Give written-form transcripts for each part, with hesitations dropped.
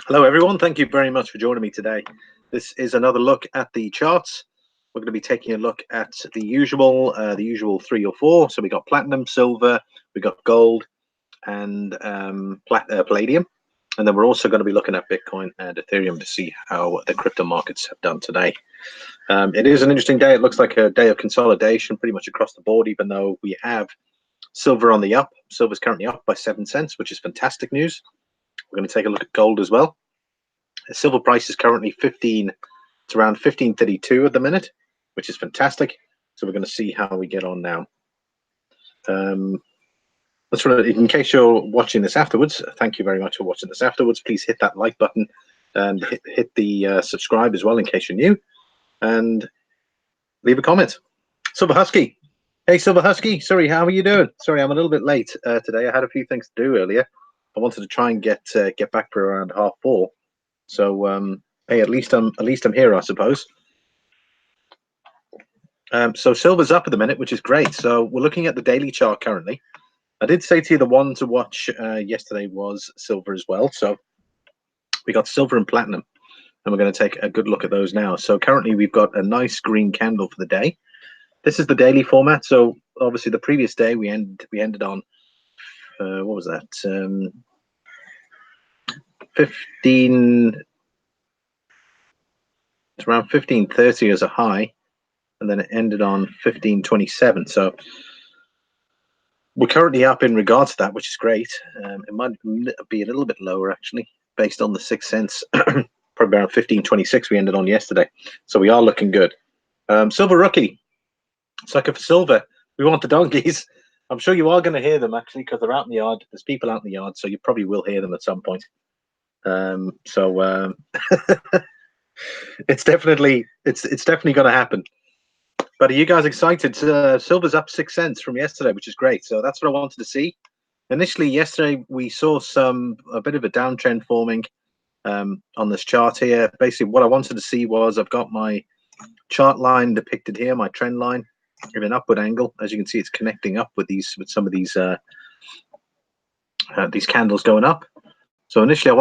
Hello, everyone. Thank you very much for joining me today. This is another look at the charts. We're going to be taking a look at the usual 3 or 4. So we got platinum, silver, we got gold, and palladium. And then we're also going to be looking at Bitcoin and Ethereum to see how the crypto markets have done today. It is an interesting day. It looks like a day of consolidation pretty much across the board, even though we have silver on the up. Silver's currently up by 7 cents, which is fantastic news. We're going to take a look at gold as well. The silver price is currently it's around 15.32 at the minute, which is fantastic. So we're going to see how we get on now. In case you're watching this afterwards, thank you very much for watching this afterwards. Please hit that like button and hit the subscribe as well in case you're new, and leave a comment. Silver Husky. Hey, Silver Husky. Sorry, how are you doing? Sorry, I'm a little bit late today. I had a few things to do earlier. I wanted to try and get back for around 4:30. So hey, at least I'm here, I suppose. So silver's up at the minute, which is great. So we're looking at the daily chart currently. I did say to you the one to watch yesterday was silver as well. So we got silver and platinum, and we're going to take a good look at those now. So currently we've got a nice green candle for the day. This is the daily format. So obviously the previous day we ended on what was that? 15. It's around 15.30 as a high, and then it ended on 15.27. So we're currently up in regards to that, which is great. It might be a little bit lower actually, based on the 6 cents. Probably around 15.26 we ended on yesterday. So we are looking good. Silver Rookie, sucker for silver. We want the donkeys. I'm sure you are going to hear them actually, because they're out in the yard. There's people out in the yard, so you probably will hear them at some point. It's definitely going to happen. But are you guys excited? Silver's up 6 cents from yesterday, which is great. So that's what I wanted to see. Initially, yesterday we saw a bit of a downtrend forming on this chart here. Basically, what I wanted to see was, I've got my chart line depicted here, my trend line in an upward angle. As you can see, it's connecting up with some of these candles going up. So initially, I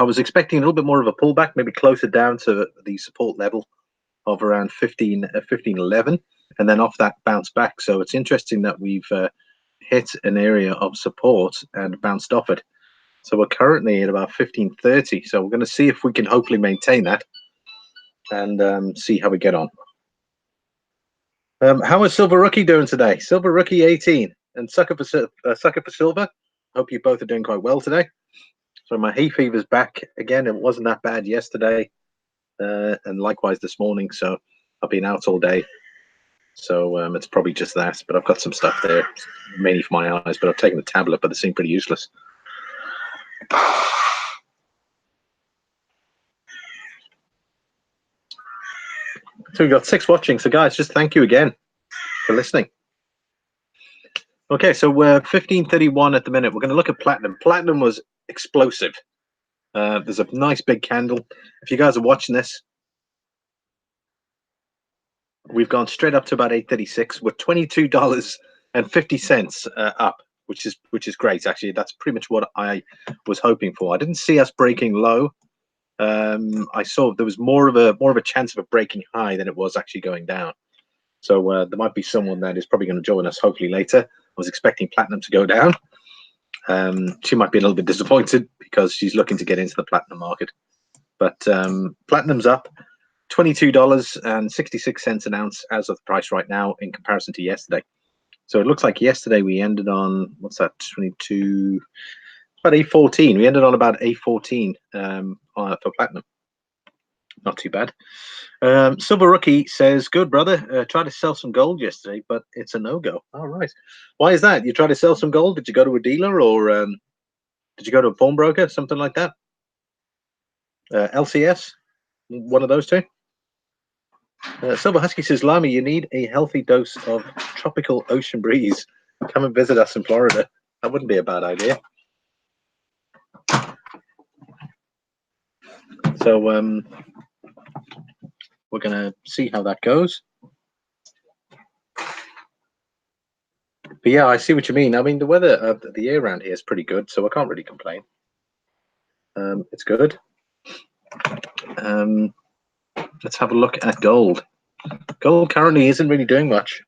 was expecting a little bit more of a pullback, maybe closer down to the support level of around 15.11, and then off that bounce back. So it's interesting that we've hit an area of support and bounced off it. So we're currently at about 15.30. So we're going to see if we can hopefully maintain that and see how we get on. How is Silver Rookie doing today? Silver Rookie 18 and sucker for silver. Hope you both are doing quite well today. So my hay fever's back again. It wasn't that bad yesterday, and likewise this morning. So I've been out all day. So it's probably just that. But I've got some stuff there, mainly for my eyes. But I've taken the tablet, but they seem pretty useless. So we've got 6 watching. So guys, just thank you again for listening. Okay, so we're 15.31 at the minute. We're going to look at platinum. Platinum was explosive. There's a nice big candle. If you guys are watching this, we've gone straight up to about 8.36. We're $22.50 up, which is great. Actually, that's pretty much what I was hoping for. I didn't see us breaking low. I saw there was more of a chance of a breaking high than it was actually going down. So there might be someone that is probably going to join us hopefully later. I was expecting platinum to go down. She might be a little bit disappointed because she's looking to get into the platinum market. But platinum's up $22.66 an ounce as of the price right now in comparison to yesterday. So it looks like yesterday we ended on, what's that, 22, about 8.14. We ended on about 8.14 for platinum. Not too bad. Silver Rookie says, good brother, tried to sell some gold yesterday, but it's a no-go. All right. Why is that? You tried to sell some gold? Did you go to a dealer, or did you go to a pawnbroker, something like that? LCS, one of those two. Silver Husky says, Lamy, you need a healthy dose of tropical ocean breeze. Come and visit us in Florida. That wouldn't be a bad idea. So we're going to see how that goes. But yeah, I see what you mean. I mean, the weather, the air around here is pretty good, so I can't really complain. It's good. Let's have a look at gold. Gold currently isn't really doing much.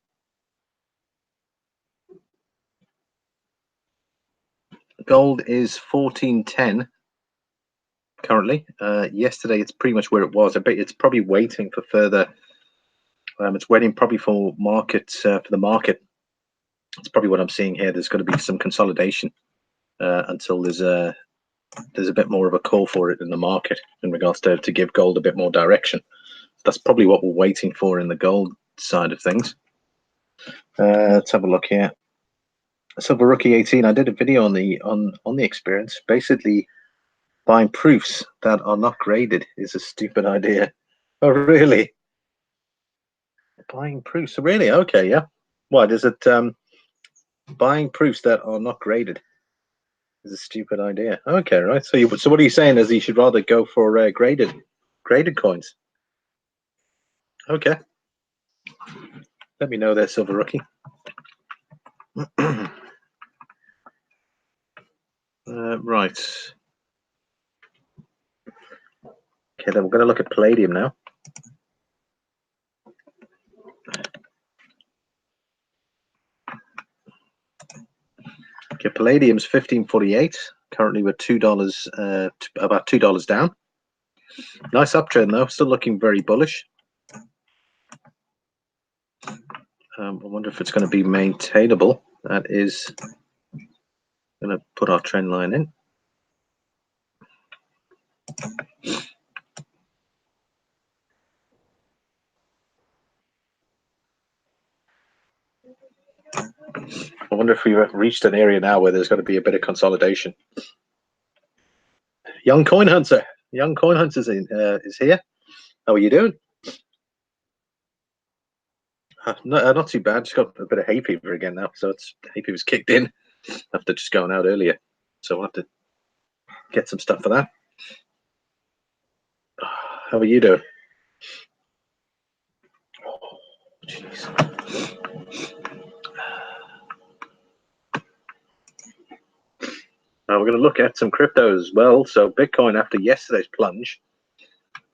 Gold is 1410 currently. Yesterday, it's pretty much where it was. I bet it's probably waiting for further. It's waiting probably for the market. That's probably what I'm seeing here. There's going to be some consolidation until there's a bit more of a call for it in the market in regards to give gold a bit more direction. That's probably what we're waiting for in the gold side of things. Let's have a look here. Silver Rookie 18. I did a video on the experience. Basically, buying proofs that are not graded is a stupid idea. Oh, really? Buying proofs? Really? Okay, yeah. What is it? Buying proofs that are not graded is a stupid idea. Okay, right. So what are you saying? Is you should rather go for graded coins? Okay. Let me know there, Silver Rookie. Right. Okay, then we're going to look at Palladium now. Okay, Palladium's 15.48. Currently, we're $2, about $2 down. Nice uptrend though. Still looking very bullish. I wonder if it's going to be maintainable. That is going to put our trend line in. I wonder if we've reached an area now where there's going to be a bit of consolidation. Young Coin Hunter is here. How are you doing? Not too bad. Just got a bit of hay fever again now, so hay fever's kicked in after just going out earlier. So we'll have to get some stuff for that. How are you doing? Oh, jeez. We're going to look at some cryptos as well. So Bitcoin, after yesterday's plunge,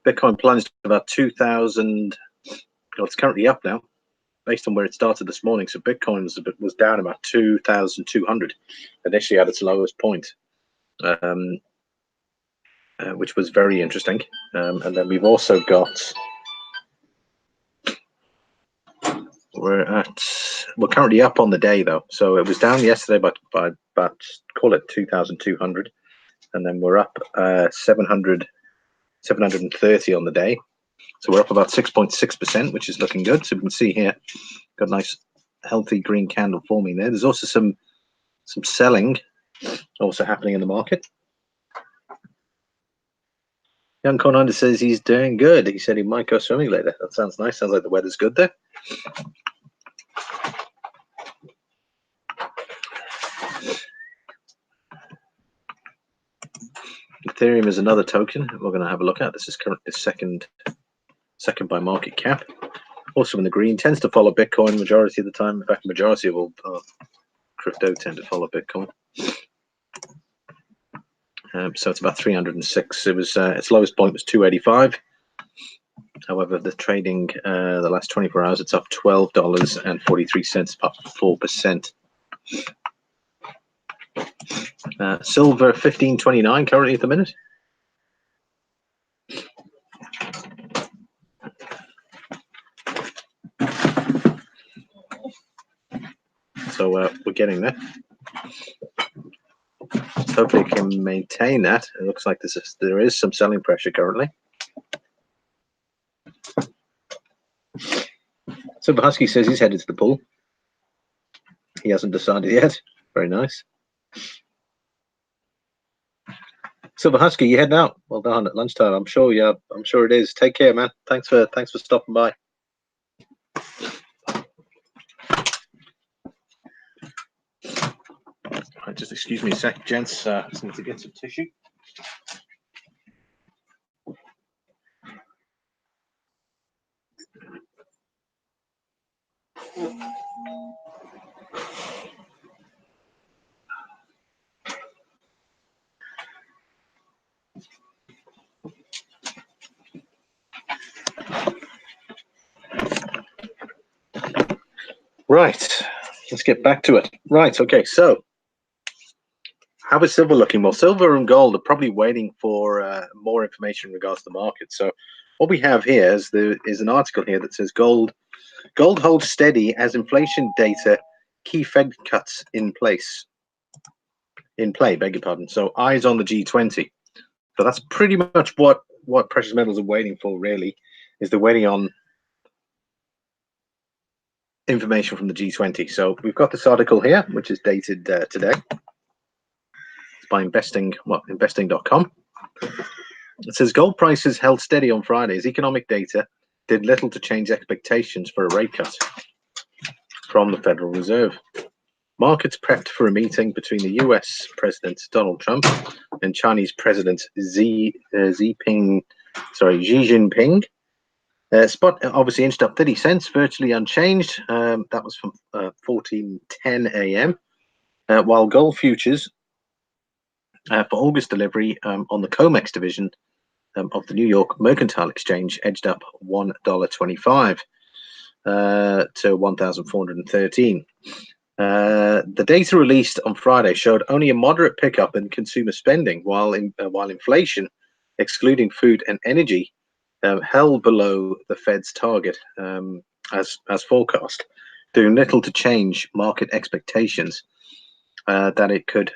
Bitcoin plunged about 2,000. Well, it's currently up now, based on where it started this morning. So Bitcoin was down about 2,200 initially at its lowest point, which was very interesting. And then we've also got we're currently up on the day though. So it was down yesterday by about call it 2,200, and then we're up 730 on the day. So we're up about 6.6%, which is looking good. So we can see here, got a nice healthy green candle forming there. There's also some selling also happening in the market. Young Conanda says he's doing good. He said he might go swimming later. That sounds nice. Sounds like the weather's good there. Ethereum is another token we're going to have a look at. This is currently second by market cap. Also in the green, tends to follow Bitcoin majority of the time. In fact, majority of all crypto tend to follow Bitcoin. So it's about 306. It was its lowest point was 285. However, the trading the last 24 hours, it's up $12.43, up 4%. Silver 15.29 currently at the minute. So we're getting there. Let's hope they can maintain that. It looks like there is some selling pressure currently. Silver Husky says he's headed to the pool. He hasn't decided yet. Very nice. Silver Husky, you heading out? Well done at lunchtime. I'm sure. Yeah, I'm sure it is. Take care, man. Thanks for stopping by. Right, just excuse me a sec, gents. Just need to get some tissue. Right, let's get back to it. Right, okay, so how is silver looking? Well, silver and gold are probably waiting for more information in regards to the market. So what we have here is an article here that says gold holds steady as inflation data, key Fed cuts in play, beg your pardon. So eyes on the G20. So that's pretty much what precious metals are waiting for, really, is they're waiting on information from the G20. So we've got this article here, which is dated today. It's by investing.com. It says gold prices held steady on Friday as economic data did little to change expectations for a rate cut from the Federal Reserve. Markets prepped for a meeting between the US President Donald Trump and Chinese President Xi Jinping. Spot obviously inched up 30 cents, virtually unchanged. That was from 14:10 a.m. While gold futures for August delivery on the COMEX division of the New York Mercantile Exchange edged up $1.25 to 1,413. The data released on Friday showed only a moderate pickup in consumer spending, while inflation, excluding food and energy, held below the Fed's target as forecast, doing little to change market expectations that it could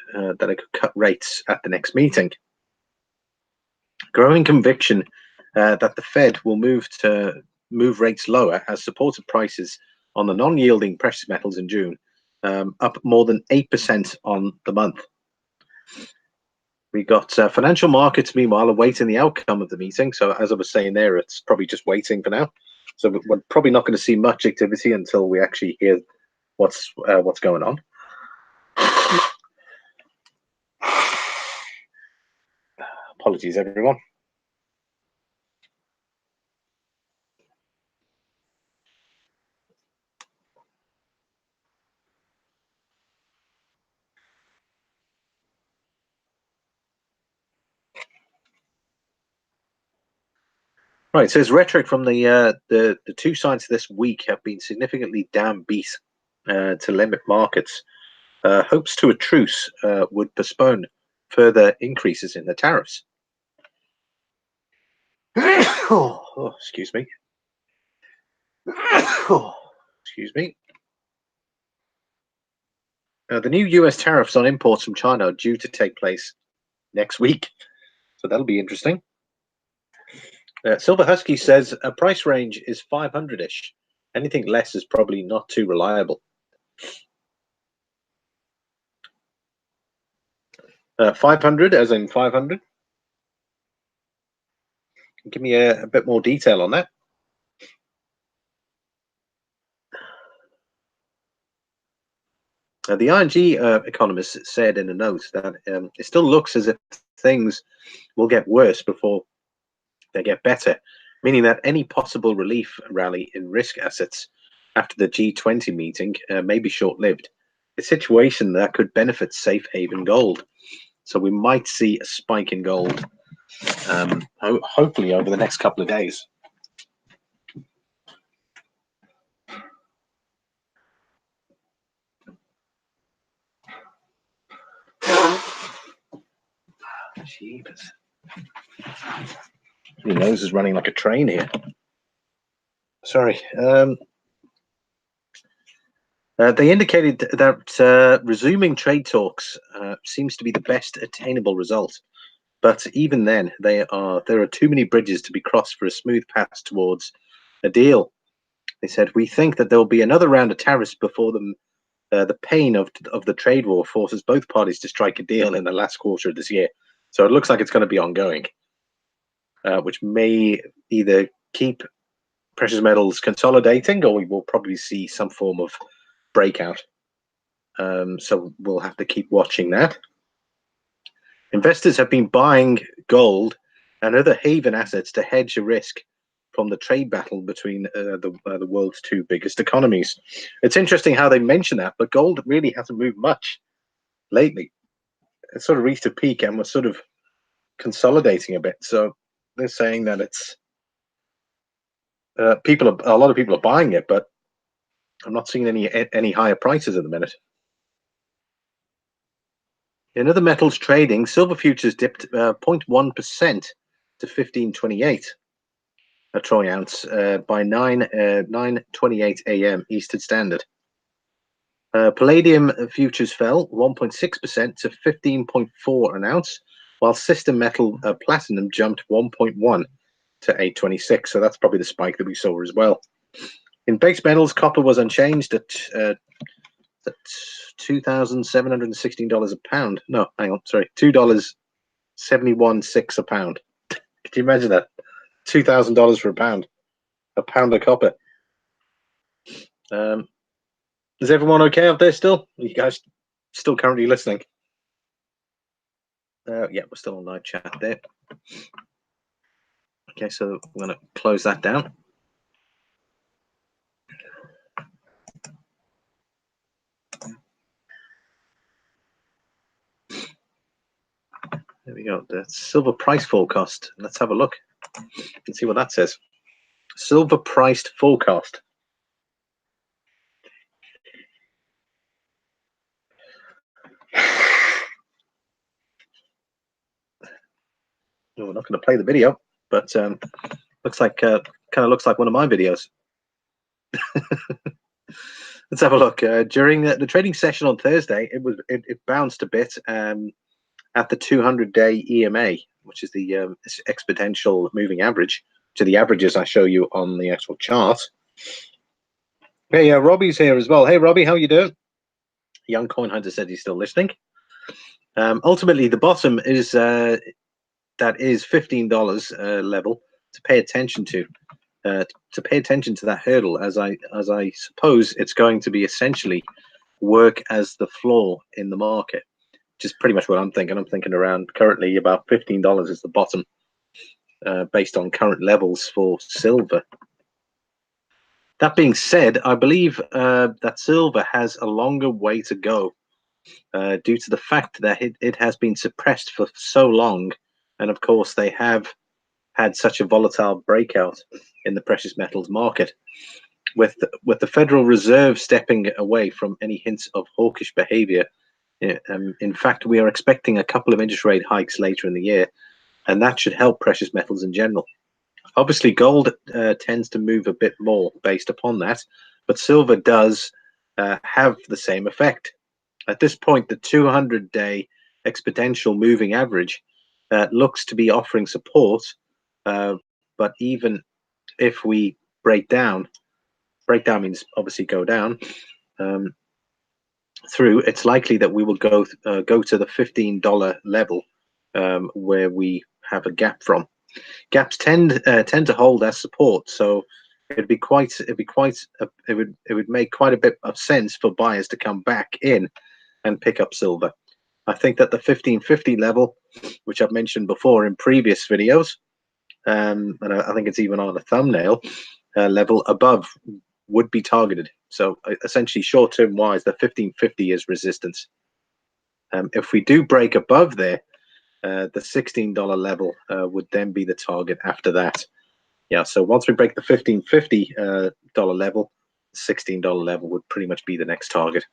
cut rates at the next meeting. Growing conviction that the Fed will move rates lower has supported prices on the non-yielding precious metals in June, up more than 8% on the month. We got financial markets, meanwhile, awaiting the outcome of the meeting. So as I was saying there, it's probably just waiting for now. So we're probably not going to see much activity until we actually hear what's going on. Apologies, everyone. Right, it says rhetoric from the two sides this week have been significantly downbeat to limit markets. Hopes to a truce would postpone further increases in the tariffs. Excuse me. Excuse me. The new US tariffs on imports from China are due to take place next week, so that'll be interesting. Silver Husky says a price range is 500-ish. Anything less is probably not too reliable. 500 as in 500? Give me a bit more detail on that. The ING economist said in a note that it still looks as if things will get worse before they get better, meaning that any possible relief rally in risk assets after the G20 meeting may be short-lived, a situation that could benefit safe haven gold. So we might see a spike in gold, hopefully over the next couple of days. Jeebus. Your nose is running like a train here. Sorry. They indicated that resuming trade talks seems to be the best attainable result. But even then, there are too many bridges to be crossed for a smooth path towards a deal. They said, we think that there will be another round of tariffs before the pain of the trade war forces both parties to strike a deal in the last quarter of this year. So it looks like it's going to be ongoing, which may either keep precious metals consolidating, or we will probably see some form of breakout. So we'll have to keep watching that. Investors have been buying gold and other haven assets to hedge a risk from the trade battle between the world's two biggest economies. It's interesting how they mention that, but gold really hasn't moved much lately. It's sort of reached a peak and we're sort of consolidating a bit. So they're saying that it's a lot of people are buying it, but I'm not seeing any higher prices at the minute. In other metals trading, silver futures dipped 0.1% to 15.28 a troy ounce by 9:28 a.m. Eastern Standard. Palladium futures fell 1.6% to 15.4 an ounce, while system metal platinum jumped 1.1 to 8.26. So that's probably the spike that we saw as well. In base metals, copper was unchanged at $2,716 a pound. No, hang on, sorry, $2.71 a pound. Could you imagine that? $2,000 for a pound of copper. Is everyone okay out there still? Are you guys still currently listening? Yeah, we're still on live chat there. Okay, so I'm going to close that down. There we go. The silver price forecast. Let's have a look and see what that says. Silver priced forecast. Oh, we're not going to play the video, but looks like kind of looks like one of my videos. Let's have a look. During the trading session on Thursday, it bounced a bit at the 200-day EMA, which is the exponential moving average, to the averages I show you on the actual chart. Hey, Robbie's here as well. Hey, Robbie, how you doing? Young Coin Hunter said he's still listening. Ultimately, the bottom is that is $15 level to pay attention to. To pay attention to that hurdle, as I suppose it's going to be essentially work as the floor in the market, which is pretty much what I'm thinking. I'm thinking around currently about $15 is the bottom, based on current levels for silver. That being said, I believe that silver has a longer way to go due to the fact that it has been suppressed for so long, and of course they have had such a volatile breakout in the precious metals market, with the Federal Reserve stepping away from any hints of hawkish behavior. In fact, we are expecting a couple of interest rate hikes later in the year, and that should help precious metals in general. Obviously, gold tends to move a bit more based upon that, but silver does have the same effect. At this point, the 200-day exponential moving average looks to be offering support, but even if we break down means obviously go down through, it's likely that we will go to the $15 level where we have a gap from. Gaps tend to hold as support, so it would make quite a bit of sense for buyers to come back in and pick up silver. I think that the 1550 level, which I've mentioned before in previous videos, and I think it's even on a thumbnail, level above would be targeted. So essentially, short-term wise, the 1550 is resistance. If we do break above there, the $16 level would then be the target after that. Yeah, so once we break the $1550 level, the $16 level would pretty much be the next target.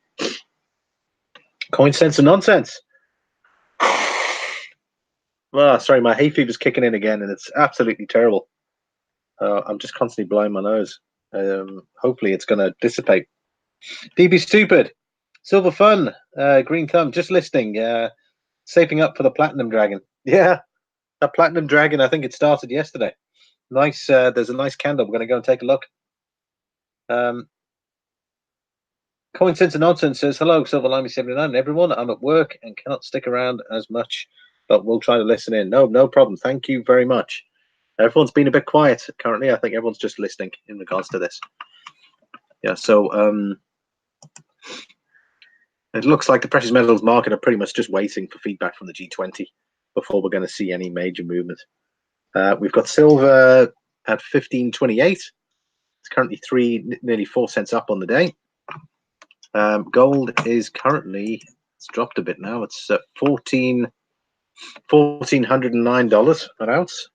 Coin sense or nonsense? Well, sorry, my hay fever's kicking in again, and it's absolutely terrible. I'm just constantly blowing my nose. Hopefully it's going to dissipate. DB Stupid, Silver Fun, Green Thumb, just listening, saving up for the Platinum Dragon. Yeah, that Platinum Dragon, I think it started yesterday. Nice, there's a nice candle. We're going to go and take a look. Coin Sense and Nonsense says, hello, Silver Limey 79, everyone. I'm at work and cannot stick around as much, but we'll try to listen in. No problem. Thank you very much. Everyone's been a bit quiet currently. I think everyone's just listening in regards to this. Yeah, so it looks like the precious metals market are pretty much just waiting for feedback from the G20 before we're going to see any major movement. We've got silver at 15.28. It's currently nearly 4 cents up on the day. Gold is currently, it's dropped a bit now. It's at $1,409 an ounce.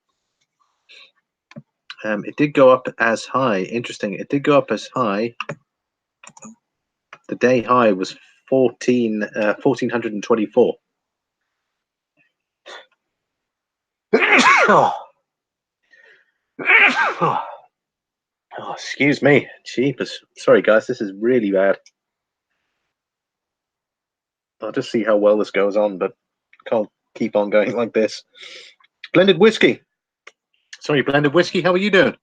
It did go up as high. Interesting. It did go up as high The day high was 1424. Oh, excuse me. Jeepers. Sorry, guys. This is really bad. I'll just see how well this goes on, but can't keep on going like this. Blended whiskey. Sorry, blended whiskey. How are you doing?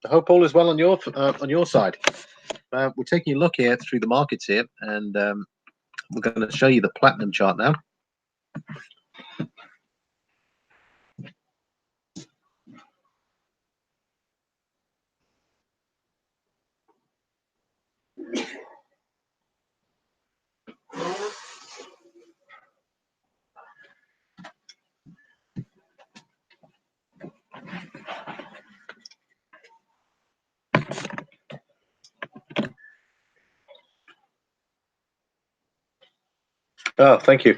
I hope all is well on your side. We're taking a look here through the markets here, and we're going to show you the platinum chart now. Oh, thank you.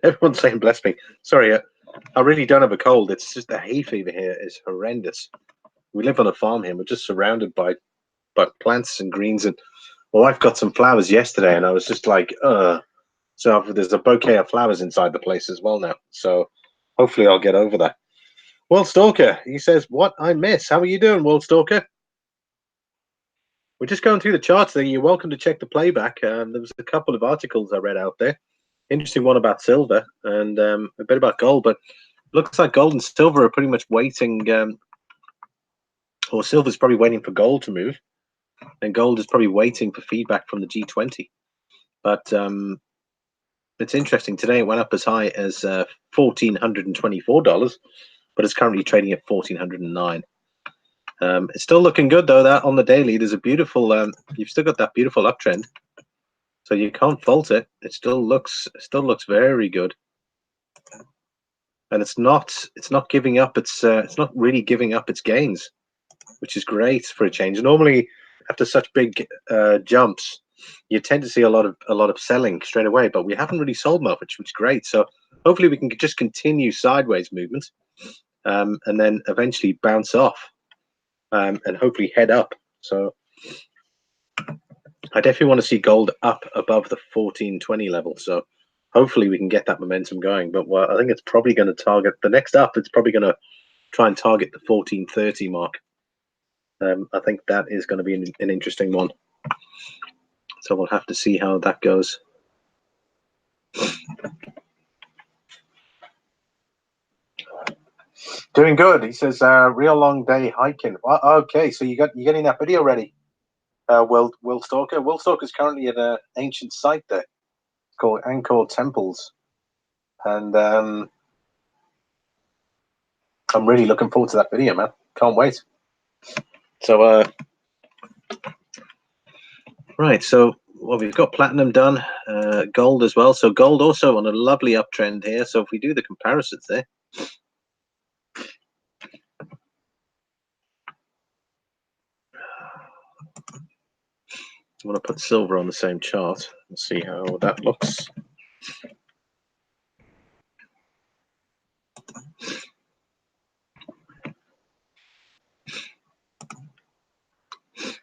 Everyone's saying bless me. Sorry, I really don't have a cold. It's just the hay fever here is horrendous. We live on a farm here. We're just surrounded by plants and greens. And my wife got some flowers yesterday, and I was just like, So there's a bouquet of flowers inside the place as well now. So hopefully I'll get over that. World Stalker, he says, what I miss. How are you doing, World Stalker? We're just going through the charts there. You're welcome to check the playback. There was a couple of articles I read out there. Interesting one about silver and a bit about gold, but looks like gold and silver are pretty much waiting, or silver's probably waiting for gold to move, and gold is probably waiting for feedback from the G20. But it's interesting. Today it went up as high as $1,424, but it's currently trading at $1,409. It's still looking good though. That on the daily, there's a beautiful. You've still got that beautiful uptrend, so you can't fault it. It still looks very good, and it's not giving up. It's not really giving up its gains, which is great for a change. Normally, after such big jumps, you tend to see a lot of selling straight away, but we haven't really sold much, which is great. So hopefully we can just continue sideways movement, and then eventually bounce off. And hopefully head up. So I definitely want to see gold up above the 1420 level. So hopefully we can get that momentum going. But I think it's probably going to target the next up. It's probably going to try and target the 1430 mark. I think that is going to be an interesting one. So we'll have to see how that goes. Doing good. He says, real long day hiking. Well, okay, so you're getting that video ready. Will Stalker. Will Stalker's currently at an ancient site there. It's called Angkor Temples, and I'm really looking forward to that video, man. Can't wait. So, right. So, well, we've got platinum done, gold as well. So, gold also on a lovely uptrend here. So, if we do the comparisons there. I want to put silver on the same chart and see how that looks.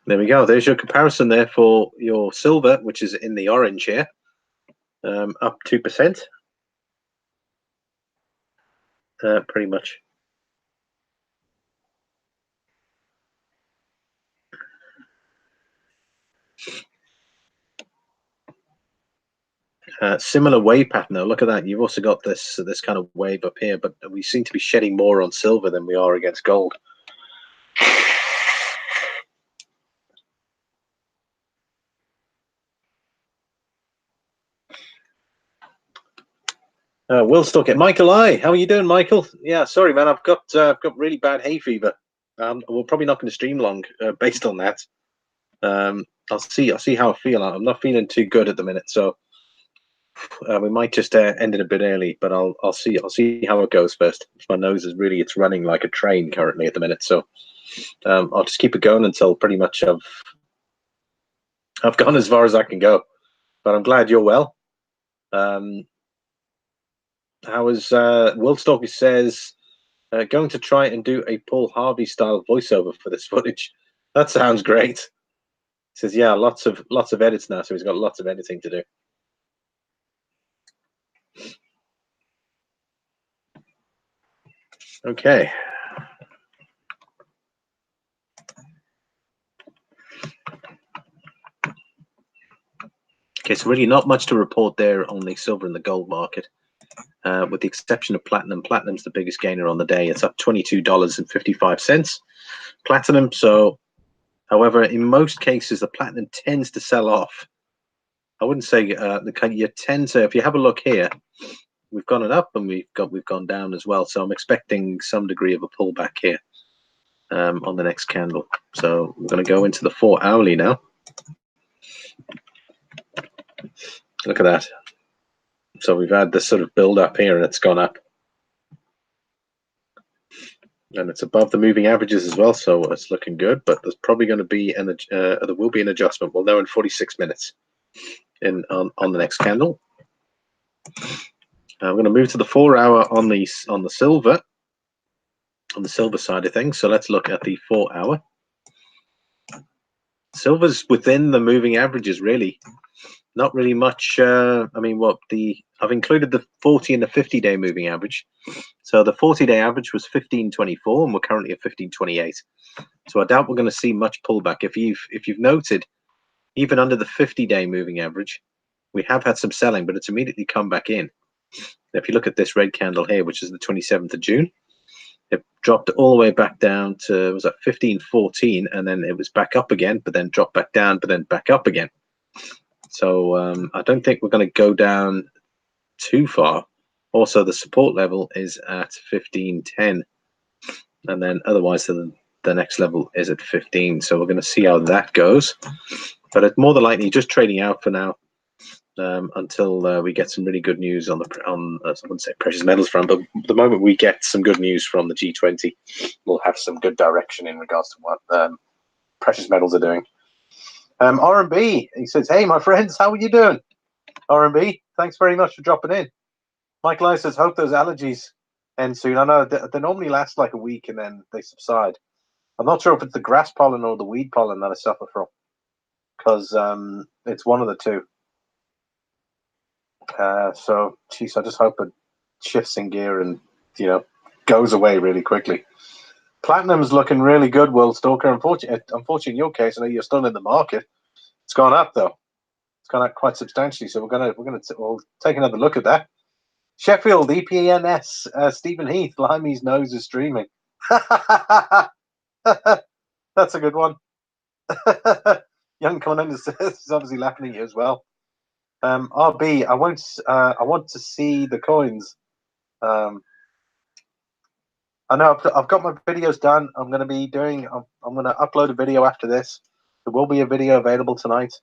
There we go. There's your comparison there for your silver, which is in the orange here, up 2%, pretty much. Similar wave pattern though. Look at that. You've also got this kind of wave up here, but we seem to be shedding more on silver than we are against gold. Will Stockett, Michael I. How are you doing, Michael? Yeah, sorry, man. I've got really bad hay fever. We're probably not going to stream long based on that. I'll see how I feel. I'm not feeling too good at the minute, so we might just end it a bit early. But I'll see how it goes first. My nose is it's running like a train currently at the minute, so I'll just keep it going until pretty much I've gone as far as I can go. But I'm glad you're well. How is Will Stalker says going to try and do a Paul Harvey style voiceover for this footage? That sounds great. says, yeah, lots of edits now, so he's got lots of editing to do. Okay. Okay, so really not much to report there on the silver and the gold market, with the exception of platinum. Platinum's the biggest gainer on the day. It's up $22.55. Platinum. So, however, in most cases, the platinum tends to sell off. I wouldn't say you tend to. If you have a look here, we've gone up and we've gone down as well. So I'm expecting some degree of a pullback here on the next candle. So we're going to go into the 4 hourly now. Look at that. So we've had this sort of build up here and it's gone up. And it's above the moving averages as well, so it's looking good. But there's probably going to be there will be an adjustment. We'll know in 46 minutes on the next candle. I'm going to move to the 4 hour on the silver, on the silver side of things. So let's look at the 4 hour. Silver's within the moving averages, really. Not really much. I mean, I've included the 40 and the 50-day moving average. So the 40-day average was 1524, and we're currently at 1528. So I doubt we're going to see much pullback. If you've noted, even under the 50-day moving average, we have had some selling, but it's immediately come back in. If you look at this red candle here, which is the 27th of June, it dropped all the way back down to, was that 1514, and then it was back up again, but then dropped back down, but then back up again. So I don't think we're going to go down too far. Also, the support level is at 1510, and then otherwise the next level is at 15. So we're going to see how that goes. But it's more than likely just trading out for now until we get some really good news on I wouldn't say precious metals front, but the moment we get some good news from the G20, we'll have some good direction in regards to what precious metals are doing. RMB, he says, hey, my friends, how are you doing? RMB, thanks very much for dropping in. Michael I says, hope those allergies end soon. I know they normally last like a week and then they subside. I'm not sure if it's the grass pollen or the weed pollen that I suffer from, because it's one of the two. So, geez, I just hope it shifts in gear and, goes away really quickly. Platinum's looking really good, World Stalker. Unfortunately, in your case, I know you're still in the market. It's gone up though. It's gone up quite substantially. So we'll take another look at that. Sheffield EPNS, Stephen Heath, Limey's nose is streaming. That's a good one. Young Conan is obviously laughing at you as well. RB, I want to see the coins. I know I've got my videos done. I'm going to upload a video after this. There will be a video available tonight.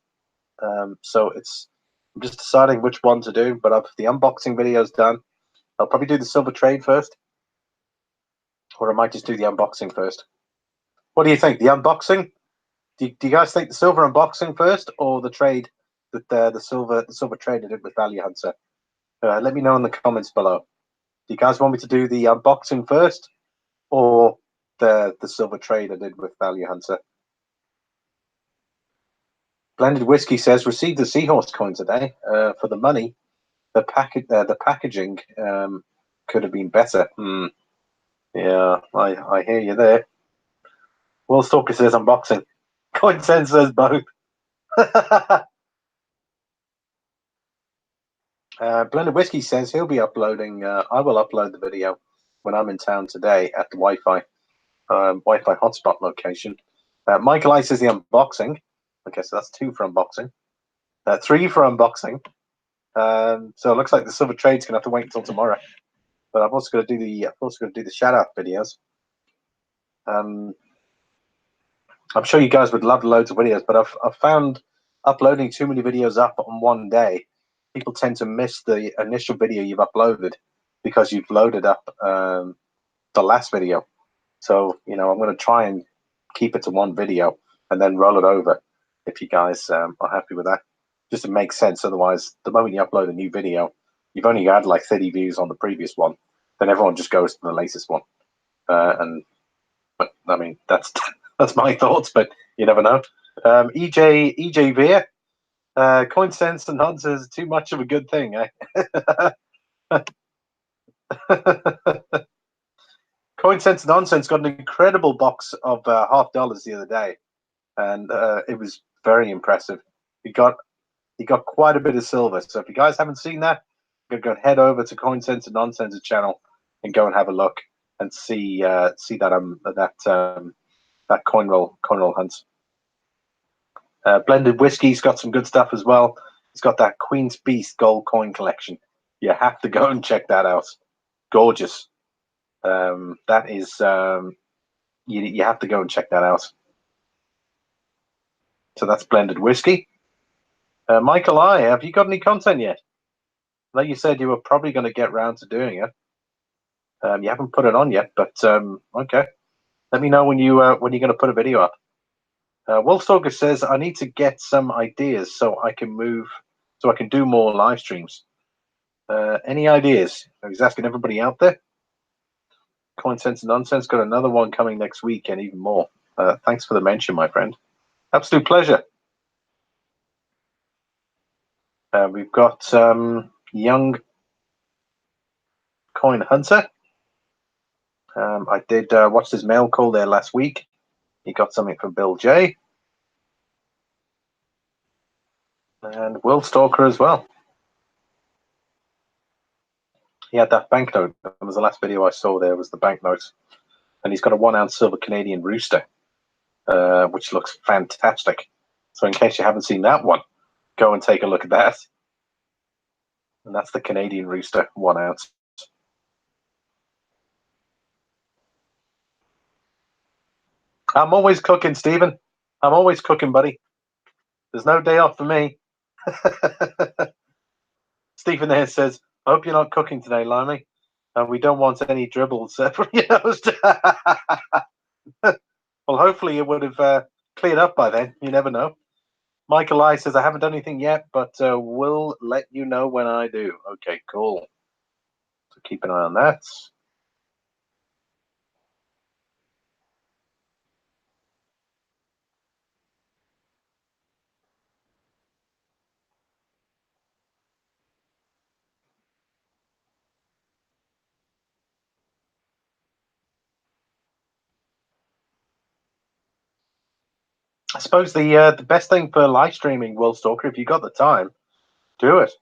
So I'm just deciding which one to do, but the unboxing video's done. I'll probably do the silver trade first, or I might just do the unboxing first. What do you think? The unboxing? Do you guys think the silver unboxing first, or the trade that the silver trade I did with Value Hunter? Let me know in the comments below. Do you guys want me to do the unboxing first, or the silver trade I did with Value Hunter? Blended Whiskey says, received the Seahorse coin today. For the money, the packaging could have been better. Yeah, I hear you there. Will Stalker says unboxing. Coin Sense says both. Blended Whiskey says he'll be uploading. I will upload the video when I'm in town today at the Wi-Fi hotspot location. Michael I says the unboxing. Okay, so that's 2 for unboxing. 3 for unboxing. So it looks like the silver trade's gonna have to wait until tomorrow. But I've also got to do the shout out videos. I'm sure you guys would love loads of videos, but I've found uploading too many videos up on one day, people tend to miss the initial video you've uploaded because you've loaded up the last video. So I'm going to try and keep it to one video and then roll it over. If you guys are happy with that, just to make sense. Otherwise, the moment you upload a new video, you've only had like 30 views on the previous one, then everyone just goes to the latest one. But I mean, that's my thoughts. But You never know. EJ Veer, coin sense and nonsense is too much of a good thing, eh? Coin sense and nonsense got an incredible box of $half the other day, and it was very impressive. He got quite a bit of silver. So if you guys haven't seen that, you can go head over to Coin Sense and Nonsense's channel and go and have a look and see that coin roll hunt. Blended Whiskey's got some good stuff as well. He's got that Queen's Beast gold coin collection. You have to go and check that out. Gorgeous. That is you have to go and check that out. So that's Blended Whiskey. Michael I, have you got any content yet? I know you said you were probably going to get round to doing it. You haven't put it on yet, but okay. Let me know when you're going to put a video up. Wolfstalker says I need to get some ideas so I can do more live streams. Any ideas? He's asking everybody out there. Coin Sense and Nonsense got another one coming next week and even more. Thanks for the mention, my friend. Absolute pleasure. We've got Young Coin Hunter. I did watch his mail call there last week. He got something from Bill J. And Will Stalker as well. He had that banknote. That was the last video I saw there, was the banknote. And he's got a 1 ounce silver Canadian rooster, which looks fantastic. So in case you haven't seen that one, go and take a look at that. And that's the Canadian rooster, 1 ounce. I'm always cooking, Stephen. I'm always cooking, buddy. There's no day off for me. Stephen there says, I hope you're not cooking today, Limey. We don't want any dribbles from your nose. Well, hopefully it would have cleared up by then. You never know. Michael I says, I haven't done anything yet, but will let you know when I do. Okay, cool. So keep an eye on that. I suppose the best thing for live streaming, World Stalker, if you got the time, do it.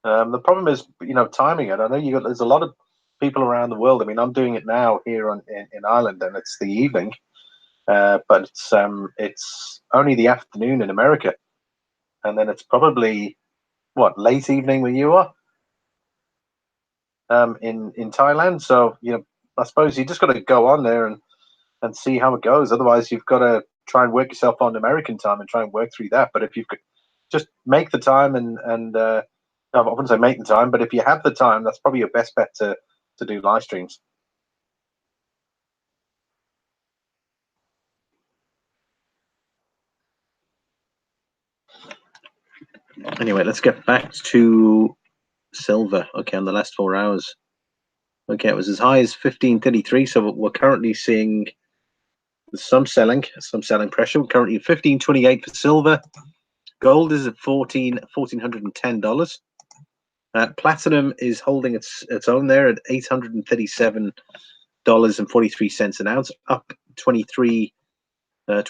The problem is, timing it. I know there's a lot of people around the world. I mean, I'm doing it now here in Ireland, and it's the evening, but it's only the afternoon in America, and then it's probably late evening where you are in Thailand. So I suppose you just got to go on there and see how it goes. Otherwise, you've got to try and work yourself on American time and try and work through that. But if you could just make the time and I wouldn't say make the time, but if you have the time, that's probably your best bet to do live streams. Anyway, let's get back to silver. Okay, on the last 4 hours. Okay, it was as high as 1533. So we're currently seeing some selling pressure. We're currently at 1528 for silver. Gold is at $1,410. Platinum is holding its own there at $837.43 an ounce, up $23.5 or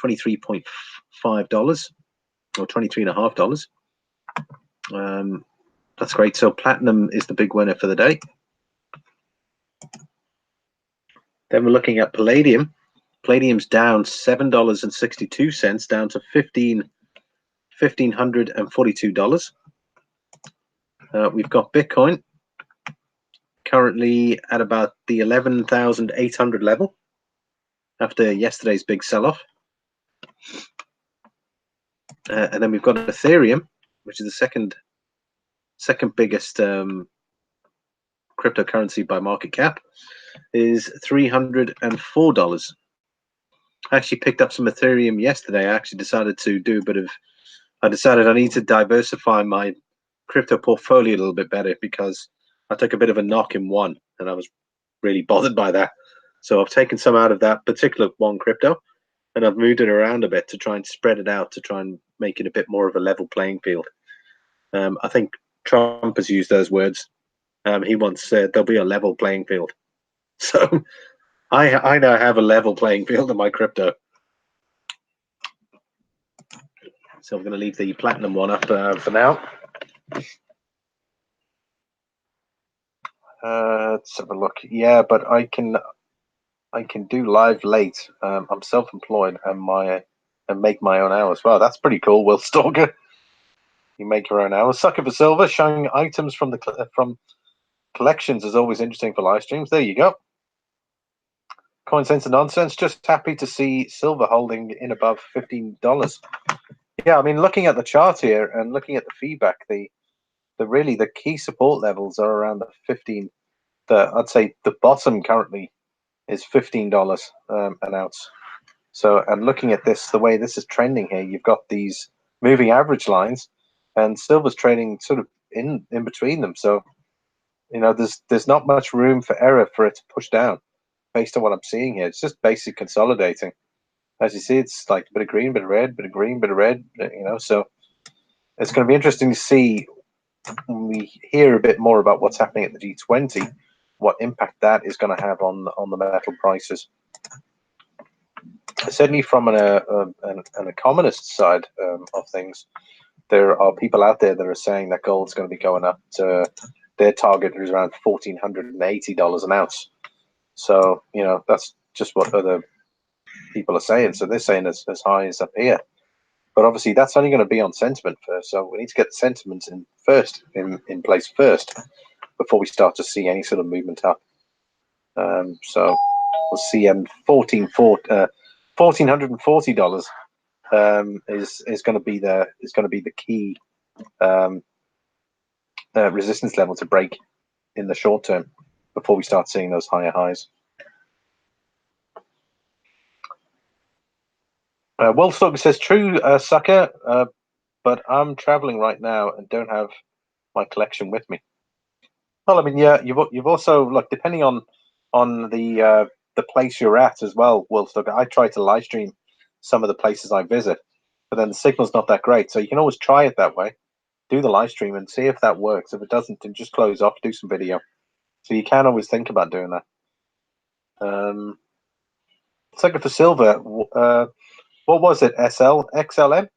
$23.50. That's great. So platinum is the big winner for the day. Then we're looking at palladium. Palladium's down $7.62, down to $1,542. We've got Bitcoin currently at about the 11,800 level after yesterday's big sell-off. And then we've got Ethereum, which is the second biggest cryptocurrency by market cap, is $304. I actually picked up some Ethereum yesterday. I actually decided to do I need to diversify my crypto portfolio a little bit better because I took a bit of a knock in one and I was really bothered by that. So I've taken some out of that particular one crypto and I've moved it around a bit to try and spread it out to try and make it a bit more of a level playing field. I think Trump has used those words. He once said there'll be a level playing field. So I now have a level playing field in my crypto. So I'm going to leave the platinum one up for now. Let's have a look. Yeah, but I can do live late. I'm self-employed and make my own hours. Wow, that's pretty cool, Will Stalker. You make your own hours. Sucker for Silver, showing items from collections is always interesting for live streams. There you go. Coin Sense and Nonsense, just happy to see silver holding in above $15. Yeah, I mean, looking at the chart here and looking at the feedback, the key support levels are around the 15. I'd say the bottom currently is $15 an ounce. So, and looking at this, the way this is trending here, you've got these moving average lines, and silver's trading sort of in between them. So, you know, there's not much room for error for it to push down, based on what I'm seeing here. It's just basic consolidating. As you see, it's like a bit of green, bit of red, bit of green, bit of red. You know, so it's going to be interesting to see when we hear a bit more about what's happening at the G20, what impact that is going to have on the metal prices. Certainly, from an economist side of things, there are people out there that are saying that gold's going to be going up to their target is around $1,480 an ounce. So, you know, that's just what other people are saying. So they're saying as high as up here. But obviously, that's only going to be on sentiment first. So we need to get the sentiment in place first before we start to see any sort of movement up. So we'll see $1,440 is going to be the key resistance level to break in the short term before we start seeing those higher highs. Wolfstalker says, true, sucker, but I'm traveling right now and don't have my collection with me. Well, I mean, yeah, you've also, look, depending on the place you're at as well, Wolfstalker, I try to live stream some of the places I visit, but then the signal's not that great. So you can always try it that way, do the live stream and see if that works. If it doesn't, then just close off, do some video. So you can always think about doing that. Sucker for Silver, what was it? XLM?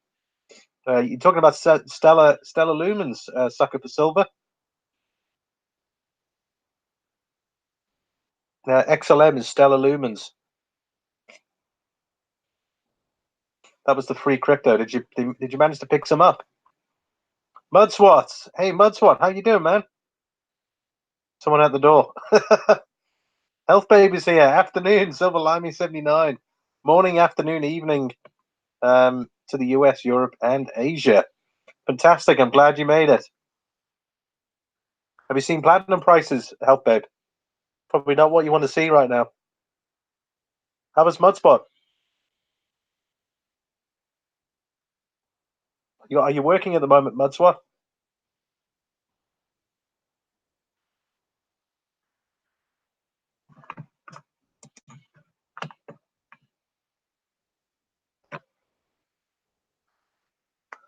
You're talking about Stellar Lumens, Sucker for Silver? XLM is Stellar Lumens. That was the free crypto. Did you manage to pick some up? Mudswats. Hey, Mudswat, how you doing, man? Someone at the door. Health Baby's here. Afternoon, Silver Limey 79. Morning, afternoon, evening to the US, Europe, and Asia. Fantastic. I'm glad you made it. Have you seen platinum prices, Health Babe? Probably not what you want to see right now. How was Mudspot? Are you working at the moment, Mudswat?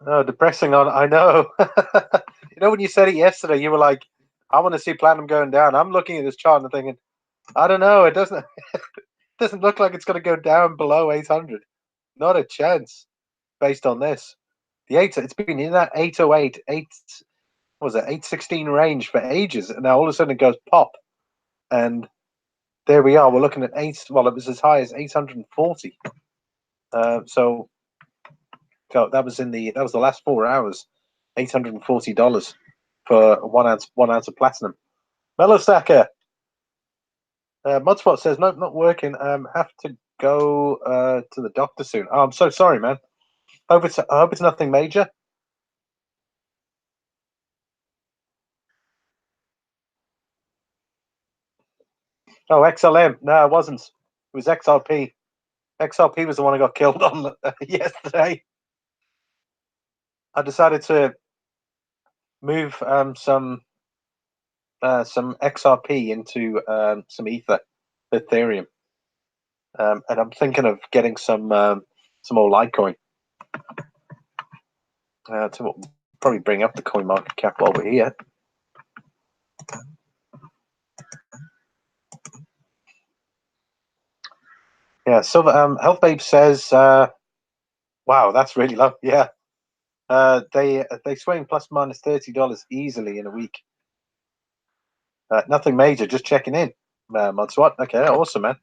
Oh, depressing on. I know. You know, when you said it yesterday, you were like, I want to see platinum going down. I'm looking at this chart and thinking, I don't know. It doesn't look like it's going to go down below 800. Not a chance based on this. It's been in that 808, 816 range for ages. And now all of a sudden it goes pop. And there we are. We're looking at it was as high as 840. So that was the last 4 hours, $840 for one ounce of platinum. Mellow Stacker. Mudspot says, nope, not working. Have to go to the doctor soon. Oh, I'm so sorry, man. I hope it's nothing major. Oh, XLM. No, it wasn't. It was XRP. XRP was the one I got killed on yesterday. I decided to move some XRP into some Ethereum. and I'm thinking of getting some more Litecoin. To probably bring up the coin market cap while we're here. Yeah, Silver Health Babe says, "Wow, that's really low." Yeah, they swing plus minus $30 easily in a week. Nothing major, just checking in. Modswat, okay, awesome, man.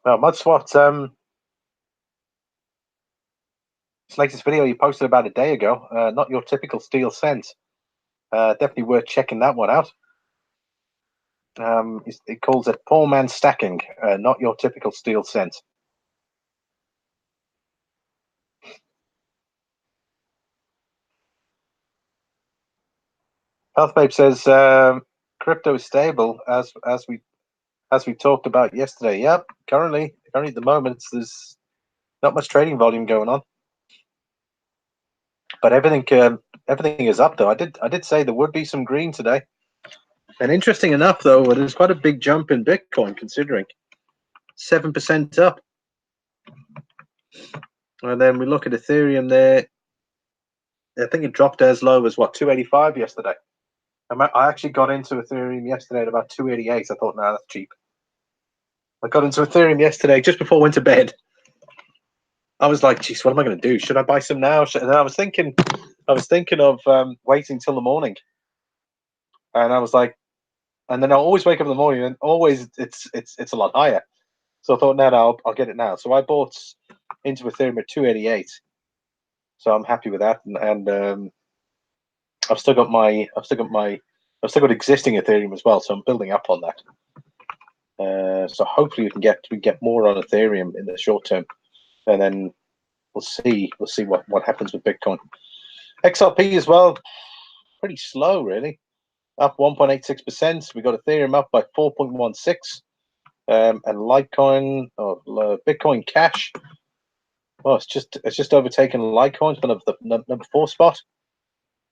Modswat, this latest video you posted about a day ago, not your typical steel cent. Definitely worth checking that one out. It calls it poor man stacking, not your typical steel cent. Health Babe says crypto is stable as we talked about yesterday. Yep, currently at the moment there's not much trading volume going on, but everything is up though. I did say there would be some green today, and interesting enough though, there's quite a big jump in Bitcoin considering 7% up, and then we look at Ethereum there. I think it dropped as low as what 285 yesterday. I actually got into Ethereum yesterday at about 288. I thought, nah, that's cheap. I got into Ethereum yesterday just before I went to bed. I was like, geez, what am I going to do? Should I buy some now? And I was thinking of waiting till the morning. And I was like, and then I'll always wake up in the morning, and always it's a lot higher. So I thought, no, I'll get it now. So I bought into Ethereum at 288. So I'm happy with that, and I've still got existing Ethereum as well. So I'm building up on that. So hopefully we get more on Ethereum in the short term, and then we'll see what happens with Bitcoin. XRP as well, pretty slow really, up 1.86%. We got Ethereum up by 4.16, and Litecoin or Bitcoin Cash. Well, it's just overtaken Litecoin for the number 4 spot.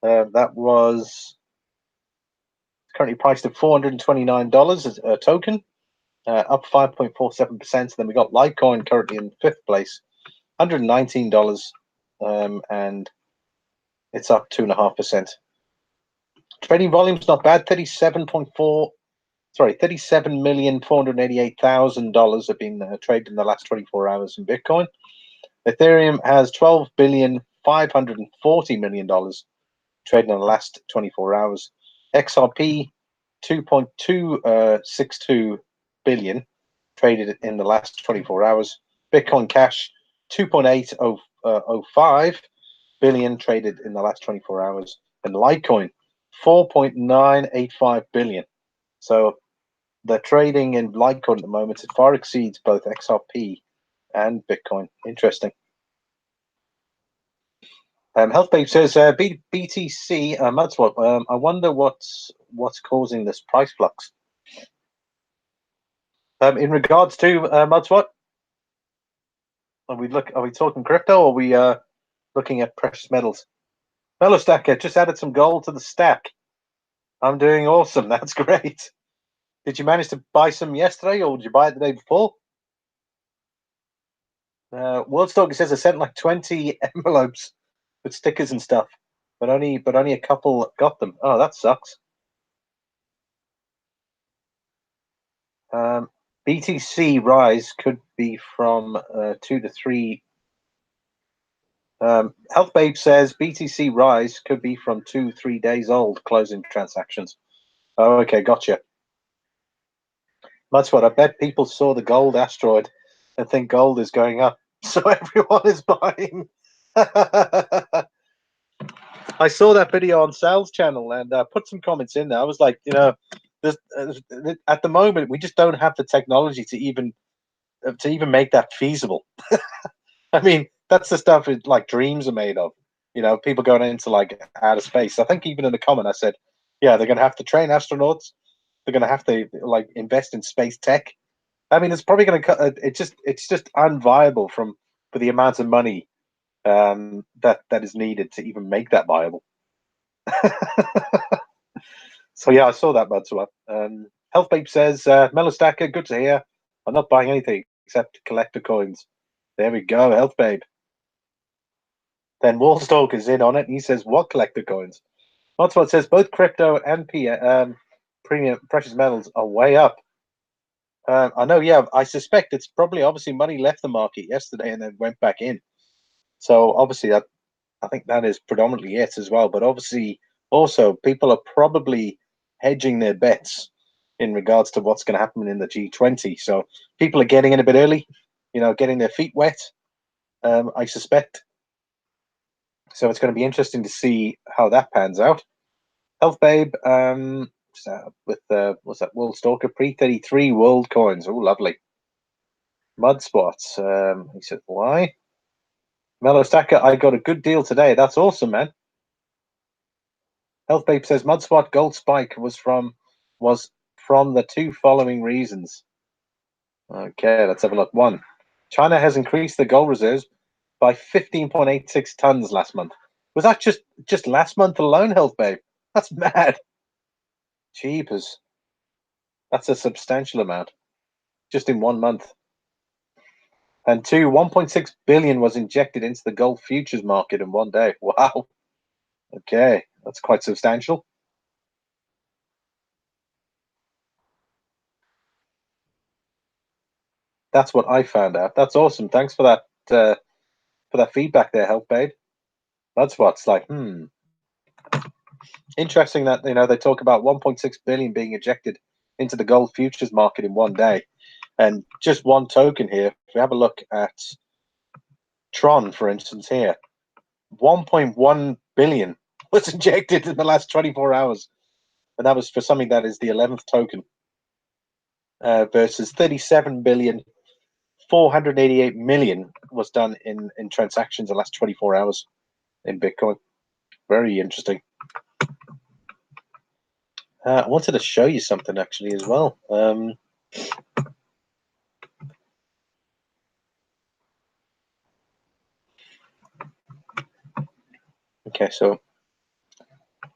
That was currently priced at $429 a token, up 5.47%. Then we got Litecoin currently in 5th place, $119, and it's up 2.5%. Trading volume's not bad. $37,488,000 have been traded in the last 24 hours in Bitcoin. Ethereum has $12,540,000,000 traded in the last 24 hours. XRP 2.262 billion traded in the last 24 hours. Bitcoin Cash 2.805 billion traded in the last 24 hours, and Litecoin 4.985 billion. So the trading in Litecoin at the moment, it far exceeds both XRP and Bitcoin. Interesting. Health Babe says BTC. That's what I wonder what's causing this price flux. In regards to Mudswat, are we talking crypto, or are we looking at precious metals? Mellow Stacker just added some gold to the stack. I'm doing awesome. That's great. Did you manage to buy some yesterday, or did you buy it the day before? Worldstock says I sent like 20 envelopes with stickers and stuff, but only a couple got them. Oh, that sucks. BTC rise could be from 2 to 3. Health Babe says BTC rise could be from 2-3 days old closing transactions. Oh, okay, gotcha. That's what I bet people saw the gold asteroid and think gold is going up, so everyone is buying. I saw that video on Sal's channel and put some comments in there. I was like, at the moment we just don't have the technology to even make that feasible. I mean, that's the stuff like dreams are made of. People going into like outer space. I think even in the comment I said, yeah, they're going to have to train astronauts. They're going to have to like invest in space tech. I mean, it's probably going to cut. It's just unviable for the amount of money that is needed to even make that viable. So yeah, I saw that, Madswap. Health Babe says, Mellow Stacker, good to hear. I'm not buying anything except collector coins. There we go, Health Babe. Then Wallstalk is in on it. And he says, what collector coins? Madswap says both crypto and premium precious metals are way up. I know, yeah. I suspect it's probably obviously money left the market yesterday and then went back in. So obviously that I think that is predominantly it as well. But obviously also people are probably hedging their bets in regards to what's going to happen in the G20. So people are getting in a bit early, getting their feet wet. I suspect. So it's going to be interesting to see how that pans out. Health Babe, with what's that? World Stalker pre-33 world coins. Oh, lovely. Mud spots. He said, why? Mellow Stacker, I got a good deal today. That's awesome, man. Health Babe says Mud spot gold spike was from the two following reasons. Okay, let's have a look. One, China has increased the gold reserves by 15.86 tons last month. Was that just last month alone, Health Babe? That's mad. Jeepers. That's a substantial amount. Just in 1 month. And two, 1.6 billion was injected into the gold futures market in 1 day. Wow. Okay, that's quite substantial. That's what I found out. That's awesome. Thanks for that feedback there, Health Babe. That's what's like, interesting that they talk about 1.6 billion being injected into the gold futures market in 1 day. And just one token here, if we have a look at Tron, for instance, here, 1.1 billion was injected in the last 24 hours. And that was for something that is the 11th token versus 37 billion. 488 million was done in transactions in the last 24 hours in Bitcoin. Very interesting. I wanted to show you something actually as well. Okay, so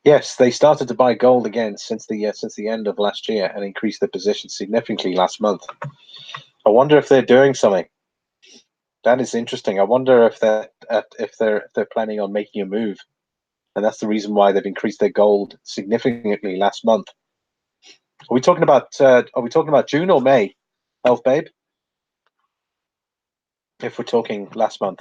yes, they started to buy gold again since the end of last year and increased their position significantly last month. I wonder if they're doing something. That is interesting. I wonder if they're planning on making a move, and that's the reason why they've increased their gold significantly last month. Are we talking about June or May, Health Babe? If we're talking last month.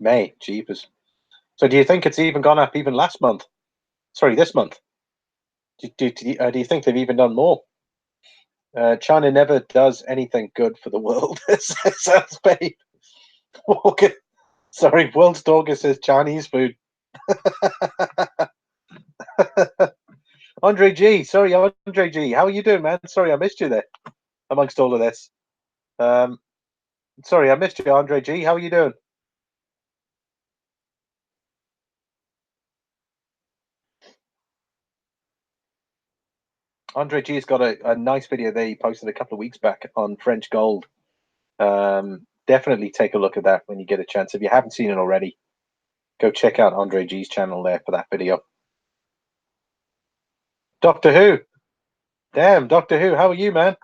May, jeepers. So do you think it's even gone up even last month? Sorry, this month. Do you think they've even done more? China never does anything good for the world. Sounds babe. Walker. Sorry, World Stalker says Chinese food. Andre G. Sorry, Andre G. How are you doing, man? Sorry, I missed you there amongst all of this. Sorry, I missed you, Andre G. How are you doing? Andre G's got a nice video there he posted a couple of weeks back on French gold. Definitely take a look at that when you get a chance. If you haven't seen it already, go check out Andre G's channel there for that video. Doctor Who. Damn, Doctor Who. How are you, man?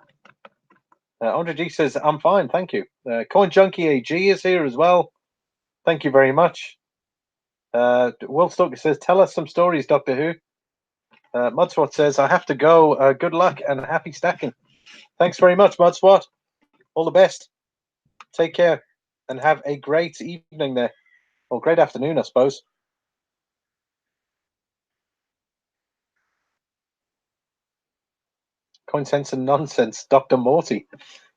Andre G says, I'm fine, thank you. Coin Junkie AG is here as well. Thank you very much. Will Stoker says, tell us some stories, Doctor Who. Mudswat says, I have to go. Good luck and happy stacking. Thanks very much, Mudswat. All the best. Take care and have a great evening there. Or great afternoon, I suppose. Coin Sense and Nonsense, Dr. Morty.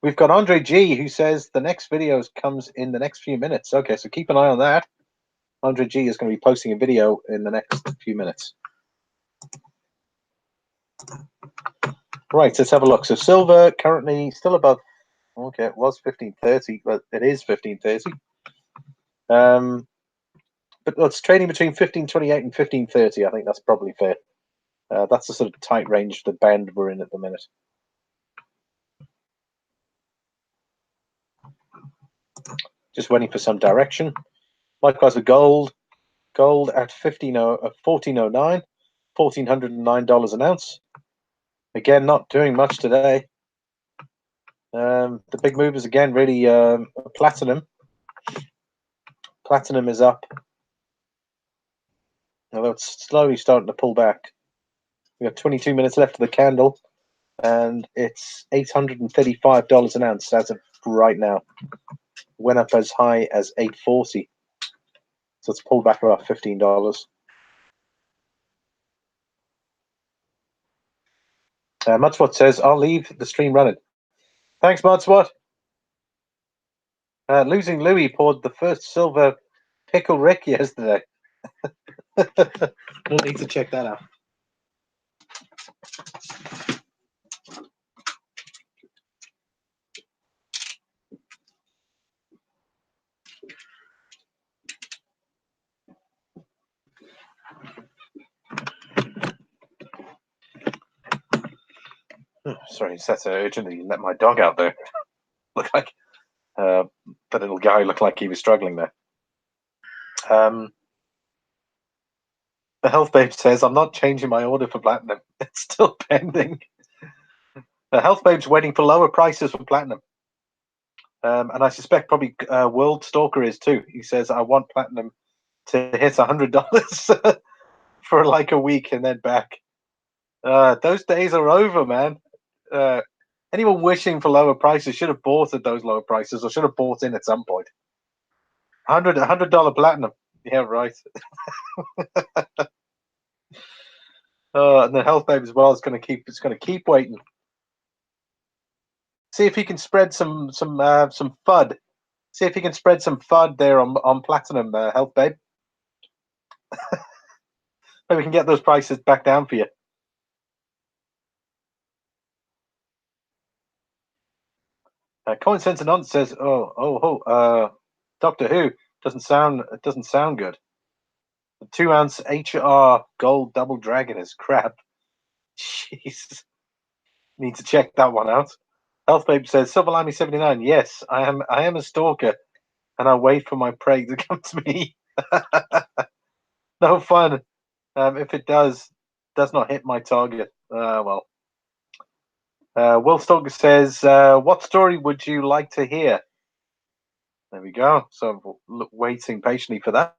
We've got Andre G who says the next video comes in the next few minutes. Okay, so keep an eye on that. Andre G is going to be posting a video in the next few minutes. Right, let's have a look. So silver currently still above. Okay, it was 1530, but it is 1530. But it's trading between 1528 and 1530. I think that's probably fair. That's the sort of tight range for the band we're in at the minute. Just waiting for some direction. Likewise with gold. Gold at $14.09, $1,409 an ounce. Again, not doing much today. The big movers again, really, platinum. Platinum is up, although it's slowly starting to pull back. We got 22 minutes left of the candle, and it's $835 an ounce as of right now. Went up as high as $840, so it's pulled back about $15. Mudswat says, "I'll leave the stream running." Thanks, Mudswat. Losing Louis poured the first silver pickle Rick yesterday. We'll need to check that out. Sorry, that's urgently let my dog out there. Look like that little guy looked like he was struggling there. The Health Babe says, "I'm not changing my order for platinum. It's still pending." The Health Babe's waiting for lower prices for platinum. And I suspect probably World Stalker is too. He says, "I want platinum to hit $100 for like a week and then back." Those days are over, man. Anyone wishing for lower prices should have bought at those lower prices, or should have bought in at some point. $100 platinum. Yeah, right. And the Health Babe as well is going to keep waiting. See if he can spread some FUD. See if he can spread some FUD there on platinum, Health Babe. Maybe we can get those prices back down for you. Common Sense and says, Doctor Who doesn't sound good. The 2-ounce HR gold double dragon is crap. Jeez, need to check that one out. Health Babe says, Silverlamy 79. Yes, I am a stalker, and I wait for my prey to come to me. No fun. If it does not hit my target. Well. Will Stalker says, "What story would you like to hear?" There we go. So I'm waiting patiently for that.